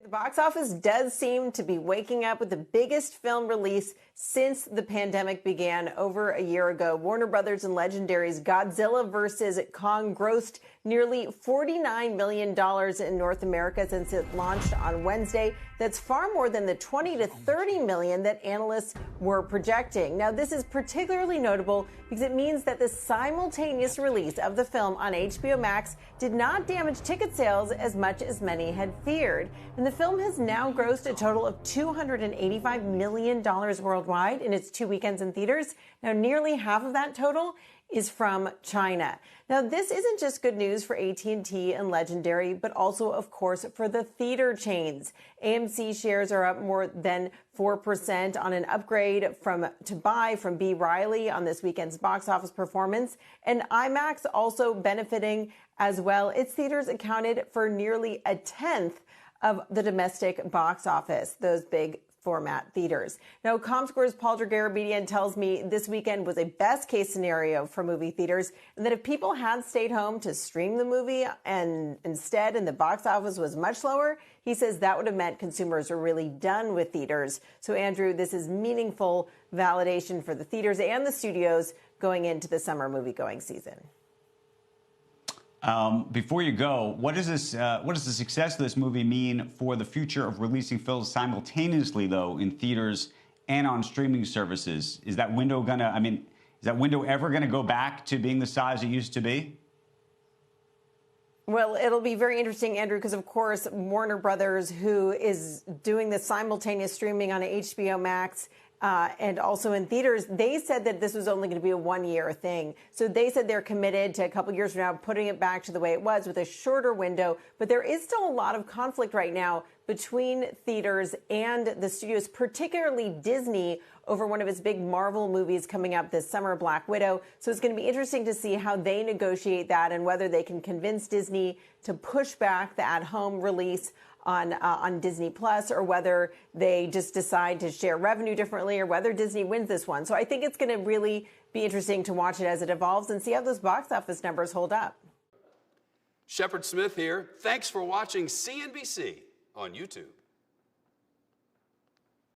The box office does seem to be waking up with the biggest film release since the pandemic began over a year ago. Warner Brothers and Legendary's Godzilla vs. Kong grossed nearly $49 million in North America since it launched on Wednesday. That's far more than the $20 to $30 million that analysts were projecting. Now, this is particularly notable because it means that the simultaneous release of the film on HBO Max did not damage ticket sales as much as many had feared. And the film has now grossed a total of $285 million worldwide in its 2 weekends in theaters. Now, nearly half of that total is from China. Now, this isn't just good news for AT&T and Legendary, but also, of course, for the theater chains. AMC shares are up more than 4% on an upgrade to buy from B. Riley on this weekend's box office performance. And IMAX also benefiting as well. Its theaters accounted for nearly a tenth of the domestic box office, those big format theaters. Now, ComScore's Paul Dragarabedian tells me this weekend was a best case scenario for movie theaters, and that if people had stayed home to stream the movie and the box office was much lower, he says that would have meant consumers are really done with theaters. So, Andrew, this is meaningful validation for the theaters and the studios going into the summer movie-going season. Before you go, what does the success of this movie mean for the future of releasing films simultaneously, though, in theaters and on streaming services? Is that window ever gonna go back to being the size it used to be? Well, it'll be very interesting, Andrew, because, of course, Warner Brothers, who is doing the simultaneous streaming on HBO Max, and also in theaters, they said that this was only going to be a one-year thing. So they said they're committed to a couple years from now putting it back to the way it was with a shorter window. But there is still a lot of conflict right now between theaters and the studios, particularly Disney, over one of its big Marvel movies coming up this summer, Black Widow. So it's going to be interesting to see how they negotiate that and whether they can convince Disney to push back the at-home release on Disney Plus, or whether they just decide to share revenue differently, or whether Disney wins this one. So I think it's going to really be interesting to watch it as it evolves and see how those box office numbers hold up. Shepard Smith here. Thanks for watching CNBC on YouTube.